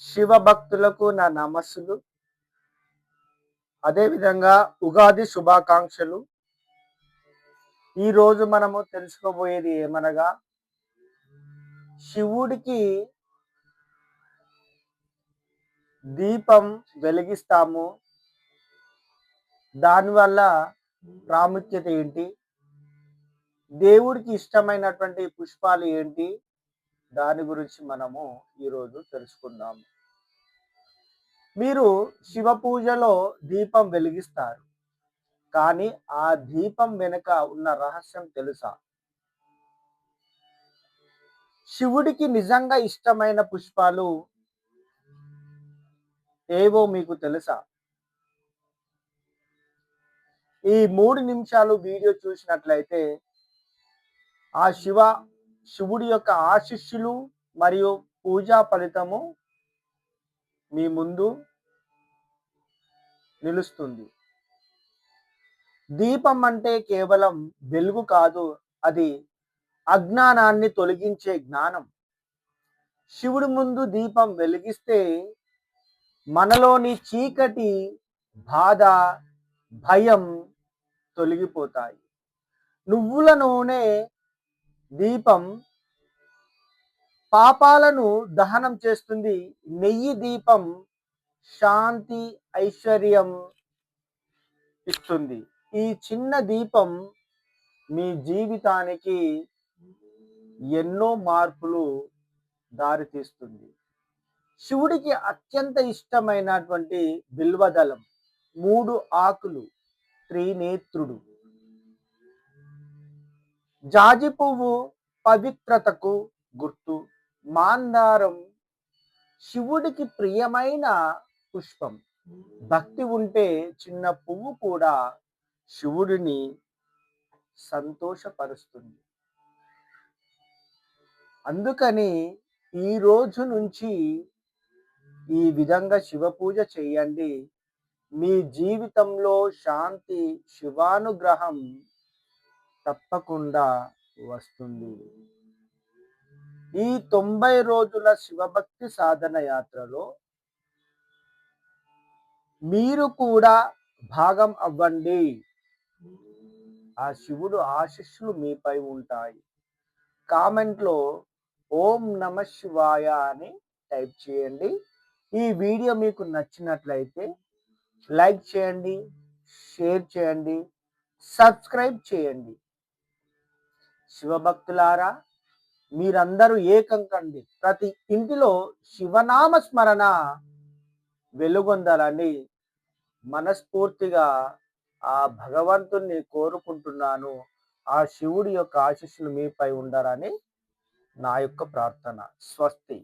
శివ భక్తులకు నా నమస్సులు. అదేవిధంగా ఉగాది శుభాకాంక్షలు. ఈరోజు మనము తెలుసుకోబోయేది ఏమనగా, శివుడికి దీపం వెలిగిస్తాము. దానివల్ల ప్రాముఖ్యత ఏంటి? దేవుడికి ఇష్టమైనటువంటి పుష్పాలు ఏంటి? దాని గురించి మనము ఈరోజు తెలుసుకుందాము. మీరు శివ పూజలో దీపం వెలిగిస్తారు. కానీ ఆ దీపం వెనుక ఉన్న రహస్యం తెలుసా? శివుడికి నిజంగా ఇష్టమైన పుష్పాలు ఏవో మీకు తెలుసా? ఈ 3 నిమిషాలు వీడియో చూసినట్లయితే ఆ శివుడి యొక్క ఆశీస్సులు మరియు పూజా ఫలితము మీ ముందు నిలుస్తుంది. దీపం అంటే కేవలం వెలుగు కాదు, అది అజ్ఞానాన్ని తొలగించే జ్ఞానం. శివుడి ముందు దీపం వెలిగిస్తే మనలోని చీకటి, బాధ, భయం తొలగిపోతాయి. నువ్వుల నూనె దీపం పాపాలను దహనం చేస్తుంది. నెయ్యి దీపం శాంతి, ఐశ్వర్యం ఇస్తుంది. ఈ చిన్న దీపం మీ జీవితానికి ఎన్నో మార్పులు దారితీస్తుంది. శివుడికి అత్యంత ఇష్టమైనటువంటి బిల్వదళం, 3 ఆకులు, త్రినేత్రుడు. జాజి పువ్వు పవిత్రతకు గుర్తు. మాందారం శివుడికి ప్రియమైన పుష్పం. భక్తి ఉంటే చిన్న పువ్వు కూడా శివుడిని సంతోషపరుస్తుంది. అందుకని ఈ రోజు నుంచి ఈ విధంగా శివ పూజ చేయండి. మీ జీవితంలో శాంతి, శివానుగ్రహం తప్పకుండా వస్తుంది. ఈ 90 రోజుల శివభక్తి సాధన యాత్రలో మీరు కూడా భాగం అవ్వండి. ఆ శివుడు ఆశీస్సులు మీపై ఉంటాయి. కామెంట్లో ఓం నమ శివాయ అని టైప్ చేయండి. ఈ వీడియో మీకు నచ్చినట్లయితే లైక్ చేయండి, షేర్ చేయండి, సబ్స్క్రైబ్ చేయండి. శివభక్తులారా, మీరందరూ ఏకం కండి. ప్రతి ఇంటిలో శివనామ స్మరణ వెలుగొందాలని మనస్ఫూర్తిగా ఆ భగవంతుణ్ణి కోరుకుంటున్నాను. ఆ శివుడి యొక్క ఆశీస్సులు మీపై ఉండాలని నా యొక్క ప్రార్థన. స్వస్తి.